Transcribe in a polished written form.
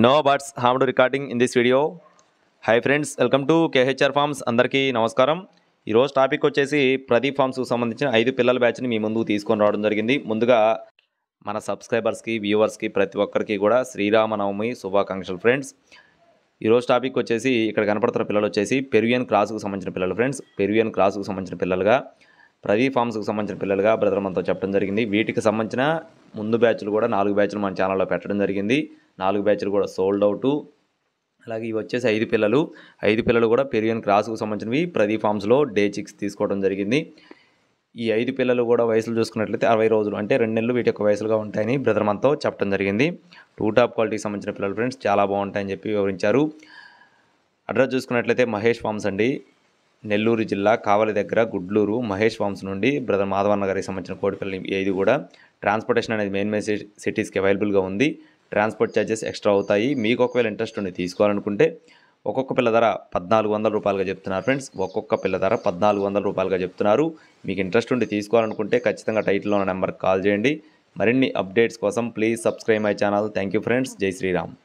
No buts harmed recording in this video. Hi friends, welcome to KHR forms. అందరికీ నమస్కారం. ఈరోజు topic వచ్చేసి ప్రదీప్ ఫార్మ్స్కు సంబంధించిన 5 పిల్లల బ్యాచ్ని మీ ముందుకు తీసుకొని రావడం జరిగింది. ముందుగా మన సబ్స్క్రైబర్స్కి, వ్యూవర్స్కి ప్రతి ఒక్కరికి కూడా శ్రీరామనవమి శుభాకాంక్షలు ఫ్రెండ్స్. ఈరోజు టాపిక్ వచ్చేసి ఇక్కడ కనపడుతున్న పిల్లలు వచ్చేసి పెరువియన్ క్రాస్కు సంబంధించిన పిల్లలు ఫ్రెండ్స్. పెరువియన్ క్రాస్కు సంబంధించిన పిల్లలుగా, ప్రదీప్ ఫార్మ్స్కు సంబంధించిన పిల్లలుగా బ్రదర్ మనతో చెప్పడం జరిగింది. వీటికి సంబంధించిన ముందు బ్యాచ్లు కూడా 4 బ్యాచ్లు మన ఛానల్లో పెట్టడం జరిగింది. 4 బ్యాచ్లు కూడా సోల్డ్ అవుట్. అలాగే ఇవి వచ్చేసి 5 పిల్లలు కూడా పెరువియన్ క్రాస్కు సంబంధించినవి ప్రదీప్ ఫార్మ్స్లో డే చిక్స్ తీసుకోవడం జరిగింది. ఈ 5 పిల్లలు కూడా వయసులు చూసుకున్నట్లయితే 60 రోజులు, అంటే 2 నెలలు వీటి యొక్క వయసులుగా ఉంటాయని బ్రదర్ మనతో చెప్పడం జరిగింది. 2 టాప్ క్వాలిటీకి సంబంధించిన పిల్లలు ఫ్రెండ్స్, చాలా బాగుంటాయని చెప్పి వివరించారు. అడ్రస్ చూసుకున్నట్లయితే మహేష్ ఫార్మ్స్ అండి, నెల్లూరు జిల్లా కావలి దగ్గర గుడ్లూరు. మహేష్ ఫార్మ్స్ నుండి బ్రదర్ మాధవన్న గారికి సంబంధించిన కోడి పిల్లలు 5 కూడా. ట్రాన్స్పోర్టేషన్ అనేది మెయిన్ సిటీస్కి అవైలబుల్గా ఉంది. ట్రాన్స్పోర్ట్ ఛార్జెస్ ఎక్స్ట్రా అవుతాయి. మీకు ఒకవేళ ఇంట్రెస్ట్ ఉండి తీసుకోవాలనుకుంటే ఒక్కొక్క పిల్ల ధర 1400 రూపాయలుగా చెప్తున్నారు ఫ్రెండ్స్. ఒక్కొక్క పిల్ల ధర 1400 రూపాయలుగా చెప్తున్నారు. మీకు ఇంట్రెస్ట్ ఉండి తీసుకోవాలనుకుంటే ఖచ్చితంగా టైటిల్లో ఉన్న నెంబర్కి కాల్ చేయండి. మరిన్ని అప్డేట్స్ కోసం please subscribe my channel. Thank you friends. జై శ్రీరామ్.